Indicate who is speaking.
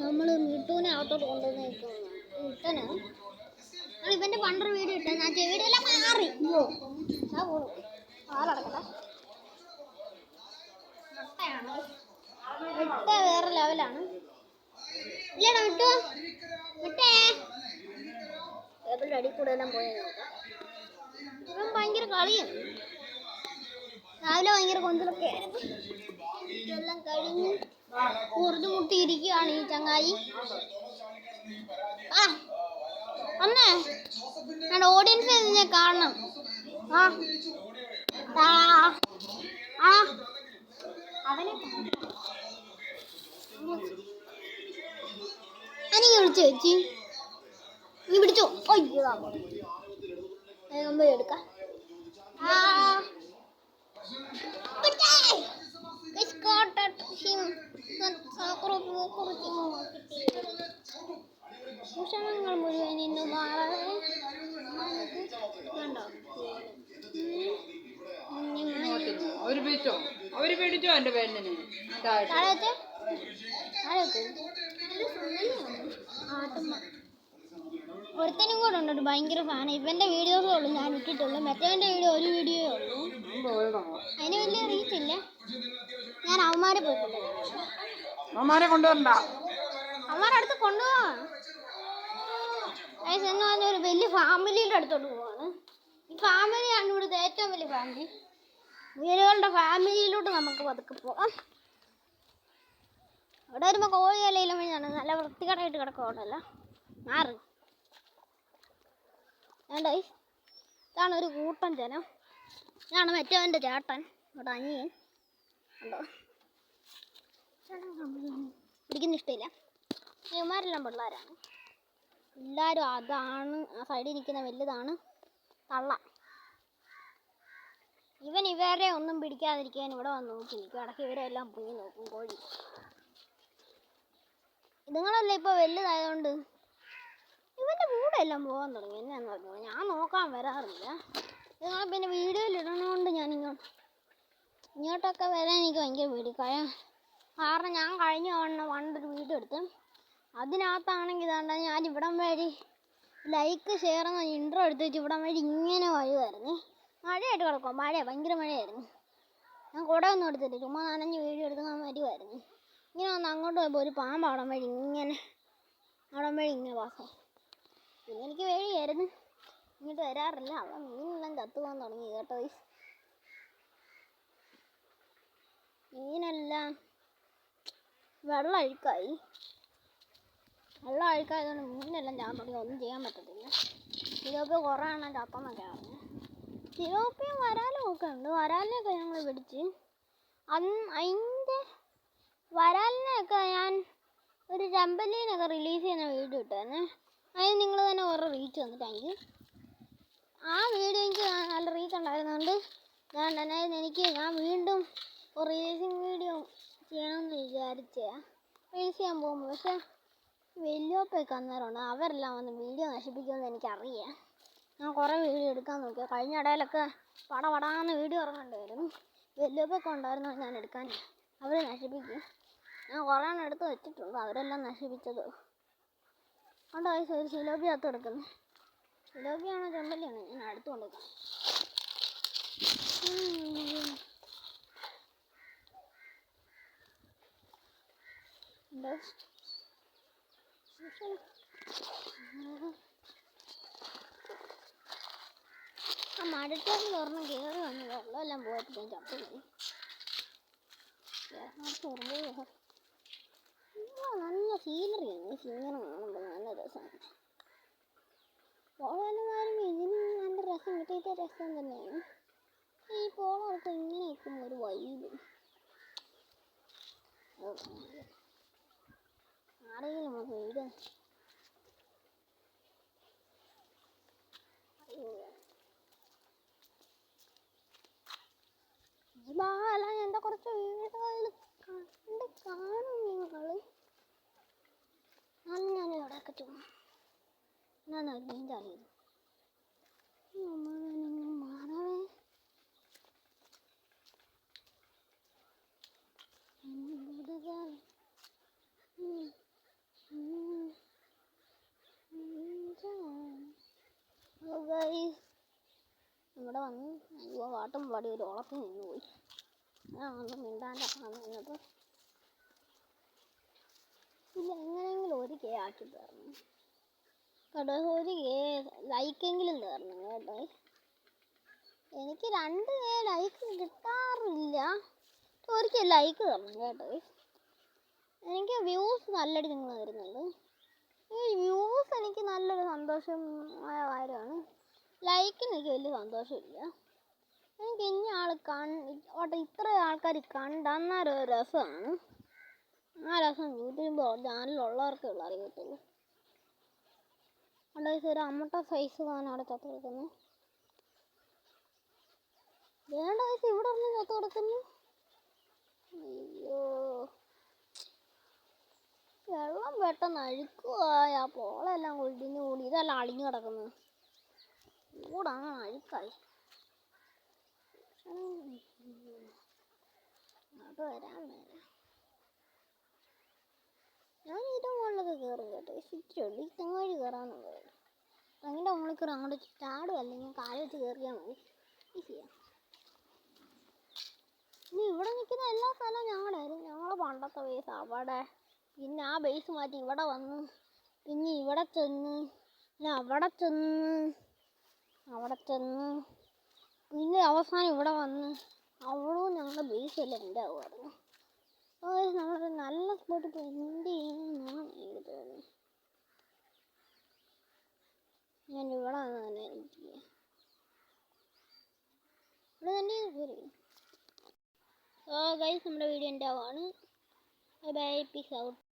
Speaker 1: നമ്മൾ മിട്ടുവിനെ അകത്തോട്ട് കൊണ്ടുവന്നേക്കുന്നു. മിട്ടന് ഇവന്റെ പണ്ടൊരു വീഡിയോ ഇട്ട ഞാൻ ചെവിടെല്ലാം മാറി പാലടക്കട്ടെ. മുട്ടയാണ്, മുട്ട വേറെ ലെവലാണ്. ഇല്ലടാ മിട്ടു, മിട്ടേ ടേബിളിൻ്റെ അടി കൂടെ എല്ലാം പോയത്. ഇവൻ ഭയങ്കര കളിയും. രാവിലെ ഭയങ്കര കൊഞ്ചലൊക്കെ ആയിരുന്നു. ഇതെല്ലാം കഴിഞ്ഞ് കുറുതു മുട്ടിയിരിക്കുകയാണ് ഈ ചങ്ങായി. അന്നേ ഞാൻ ഓഡിയൻസ് ഇതിനെ കാണണം. അവനെ എനിക്ക് വിളിച്ചു ചേച്ചി, നീ പിടിച്ചോ. വേഗം പോയി എടുക്കാം. ഭൂഷണങ്ങൾ മുഴുവൻ ഇന്ന് മാറാതെ
Speaker 2: എന്റെ പെണ്ണിന്
Speaker 1: ഒരുത്തനും കൂടെ ഉണ്ട്, ഭയങ്കര ഫാൻ. ഇവന്റെ വീഡിയോസേ ഉള്ളൂ ഞാൻ ഇട്ടിട്ടുള്ളൂ. മറ്റവന്റെ വീഡിയോ ഒരു വീഡിയോയേ ഉള്ളൂ. അതിന് വലിയ റീച്ച് ഇല്ല. ഞാൻ അവന്മാരെ
Speaker 2: കൊണ്ടുവരണ്ട,
Speaker 1: അവന്മാരുടെ അടുത്ത് കൊണ്ടുപോവാണ്. എന്ന് ഒരു വലിയ ഫാമിലിയുടെ അടുത്തോട്ട് പോവാണ്. ഈ ഫാമിലിയാണ് ഇവിടുത്തെ ഏറ്റവും വലിയ ഫാമിലി. വീടുകളുടെ ഫാമിലിയിലോട്ട് നമുക്ക് പതുക്കെ പോവാം. അവിടെ വരുമ്പോൾ കോഴിയിലെല്ലാം വഴിയാണ് നല്ല വൃത്തികേടായിട്ട് കിടക്കും. അവിടെ അല്ല മാറി വേണ്ട. ഇതാണ് ഒരു കൂട്ടം ജനം. ഇതാണ് മറ്റവൻ്റെ ചേട്ടൻ, ഇവിടെ അനിയൻ ഉണ്ടോ. പിടിക്കുന്ന ഇഷ്ടമില്ല. ഇവന്മാരെല്ലാം പിള്ളേരാണ് എല്ലാവരും. അതാണ് ആ സൈഡിൽ നിൽക്കുന്ന വലുതാണ് തള്ള. ഇവൻ ഇവരെ ഒന്നും പിടിക്കാതിരിക്കാൻ ഇവിടെ വന്ന് നോക്കി നിൽക്കും. ഇടയ്ക്ക് ഇവരെ എല്ലാം പോയി നോക്കും. കോഴി ഇതുങ്ങളല്ലേ ഇപ്പോൾ വലുതായതുകൊണ്ട് ഇവൻ്റെ കൂടെ എല്ലാം പോകാൻ തുടങ്ങി. എന്നാന്ന് പറഞ്ഞു ഞാൻ നോക്കാൻ വരാറില്ല. ഇതുങ്ങൾ പിന്നെ വീഡിയോയിൽ ഇടണോണ്ട് ഞാൻ ഇങ്ങോട്ടൊക്കെ വരാൻ എനിക്ക് ഭയങ്കര പേടി. കാരണം ഞാൻ കഴിഞ്ഞ പണ്ടൊരു വീഡിയോ എടുത്ത് അതിനകത്താണെങ്കിൽ ഇതാണ്ട് ഞാൻ ഇവിടം വഴി ലൈക്ക് ഷെയർ എന്ന ഇൻട്രോ എടുത്ത് വെച്ച് ഇവിടം വഴി ഇങ്ങനെ വരുമായിരുന്നു. മഴയായിട്ട് കിടക്കും, ഭയങ്കര മഴയായിരുന്നു. ഞാൻ കുടയൊന്നും എടുത്തില്ല, ചുമ്മാ നനഞ്ഞ് വീഡിയോ എടുക്കാൻ വരുമായിരുന്നു. ഇങ്ങനെ വന്ന് അങ്ങോട്ട് പോയപ്പോൾ ഒരു പാമ്പ് അവിടം വഴി ഇങ്ങനെ പാസ്സായി. പിന്നെ എനിക്ക് പേടിയായിരുന്നു, ഇങ്ങോട്ട് വരാറില്ല. അവിടെ മീനെല്ലാം ചത്തുപോകാൻ തുടങ്ങി കേട്ടോ. മീനെല്ലാം വെള്ളം അഴുക്കായതുകൊണ്ട് മീനെല്ലാം ചാൻ തുടങ്ങി. ഒന്നും ചെയ്യാൻ പറ്റത്തില്ല. തിലോപ്പിയ കുറേ എണ്ണം ചത്തെന്നൊക്കെ പറഞ്ഞു. തിലോപ്പിയും വരാലും ഒക്കെ ഉണ്ട്. വരാലിനെയൊക്കെ ഞങ്ങൾ പിടിച്ച് അതിൻ്റെ വരാലിനെയൊക്കെ ഞാൻ ഒരു ചെമ്പല്ലിനൊക്കെ റിലീസ് ചെയ്യുന്ന വീഡിയോ ഇട്ടായിരുന്നു. അതിന് നിങ്ങൾ തന്നെ കുറേ റീച്ച് തന്നിട്ടെങ്കിൽ ആ വീഡിയോ എനിക്ക് നല്ല റീച്ച് ഉണ്ടായിരുന്നുകൊണ്ട് ഞാൻ വീണ്ടും ഒരു റിലീസിങ് വീഡിയോ ചെയ്യണമെന്ന് റീൽസ് ചെയ്യാൻ പോകുമ്പോൾ പക്ഷേ വലിയപ്പൊക്കെ അന്നേരമുണ്ട്. അവരെല്ലാം വന്ന് വീഡിയോ നശിപ്പിക്കുമെന്ന് എനിക്കറിയാം. ഞാൻ കുറേ വീഡിയോ എടുക്കാൻ നോക്കിയാൽ കഴിഞ്ഞ ഇടയിലൊക്കെ പടപടാന്ന് വീഡിയോ ഇറങ്ങേണ്ടി വരും. വലിയപ്പൊക്കെ ഉണ്ടായിരുന്നു ഞാൻ എടുക്കാൻ. അവർ നശിപ്പിക്കും. ഞാൻ കുറേ എണ്ണം എടുത്ത് വെച്ചിട്ടുണ്ട്, അവരെല്ലാം നശിപ്പിച്ചത്. അതുകൊണ്ട് ഒരു സിലോപ്പി അകത്ത് എടുക്കുന്നത്. സിലോപ്പിയാണോ ചെമ്പല്ലിയാണോ ഞാൻ അടുത്ത് കൊണ്ടുവയ്ക്കാം. ആ മഴച്ചാൽ തുറന്ന് കയറി വന്ന് വെള്ളമെല്ലാം പോയിട്ട് ഞാൻ ചത്തുപോയി. നല്ല സീനറിയാണ്. ഈ സീനറി കാണുമ്പോൾ നല്ല രസമാണ്. പോളന്മാരും ഇതിന് നല്ല രസം കിട്ടിയിട്ട് രസം തന്നെയാണ്. ഈ പോളമൊക്കെ ഇങ്ങനെ നിൽക്കുമ്പോൾ ഒരു വൈബ്. ആരെങ്കിലും നമുക്ക് വീട് ഈ ഭാഗമല്ല എൻ്റെ കുറച്ച് വീടുകളിൽ കാണും നിങ്ങൾ. ഞാൻ ഇവിടെയൊക്കെ ചുമ്മാ ഞാൻ ഒരു മീൻ ചാടിയത് മാറവേ. പാട്ടും പാടി ഒരു ഉളത്തിൽ നിന്ന് പോയി. ഞാൻ ഒന്നും മിണ്ടാണ്ട് നിന്നപ്പോൾ പിന്നെ എങ്ങനെയെങ്കിലും ഒരു കെ ആക്കി തരണം കേട്ടോ. ഒരു കെ ലൈക്കെങ്കിലും തരണം കേട്ടോ. എനിക്ക് 2 കെ ലൈക്ക് കിട്ടാറില്ല. ഒരിക്കൽ ലൈക്ക് തരണം കേട്ടോ. എനിക്ക് വ്യൂസ് നല്ലടി നിങ്ങൾ തരുന്നുണ്ട്. ഈ വ്യൂസ് എനിക്ക് നല്ലൊരു സന്തോഷമായ കാര്യമാണ്. ലൈക്കിന് എനിക്ക് വലിയ സന്തോഷമില്ല. എനിക്ക് ഇനി ഇത്ര ആൾക്കാർ കണ്ടെന്നൊരു രസമാണ്. ആ രസം യൂട്യൂബ് ചാനലുള്ളവർക്കേ ഉള്ളൂ അറിയത്തുള്ളൂ. അവിടെ ഒരു അമ്മട്ട സൈസ് കാണാൻ അവിടെ ചത്ത് കൊടുക്കുന്നു. വേണ്ട വയസ്സ് ഇവിടെ ഒന്ന് ചത്ത് കൊടുക്കുന്നു. അയ്യോ, വെള്ളം പെട്ടെന്ന് അഴുക്കുവായ ആ പോളെല്ലാം കൊഴിഞ്ഞു കൂടി. ഇതെല്ലാം അളിഞ്ഞു കിടക്കുന്നത് കൂടാണ് അഴുക്കായി. അത് വരാൻ വേണം. ഞാൻ ഇതിൻ്റെ മുകളിലൊക്കെ കയറും കേട്ടോ. ഇച്ചിരി ഈ തെങ്ങ് കയറാനുള്ളത്. തെങ്ങിൻ്റെ മുകളിൽ കയറി അങ്ങോട്ട് ചാടും, അല്ലെങ്കിൽ കാല് വെച്ച് കയറിയാൽ മതി. ഈസിയാ. ഇനി ഇവിടെ നിൽക്കുന്ന എല്ലാ സ്ഥലവും ഞങ്ങളുടെയായിരുന്നു. ഞങ്ങൾ പണ്ടത്തെ ബേസ് അവിടെ, പിന്നെ ആ ബേസ് മാറ്റി ഇവിടെ വന്നു, പിന്നെ ഇവിടെ ചെന്ന്, പിന്നെ അവിടെ ചെന്ന് പിന്നെ അവസാനം ഇവിടെ വന്ന് അവിടെയും ഞങ്ങളുടെ ബേസ് എല്ലാം എൻ്റെ ആവുമായിരുന്നു. നമ്മളൊരു നല്ല സ്പോട്ടിൽ പോയി എന്ത് ചെയ്യണമെന്നാണ് എനിക്ക് തോന്നുന്നത്. ഞാൻ ഇവിടെ വന്ന് തന്നെ എനിക്ക് ഇവിടെ തന്നെ വരും. സോ ഗൈസ്, നമ്മുടെ വീഡിയോ എൻ്റെ ആവാണ്. Bye bye, peace out.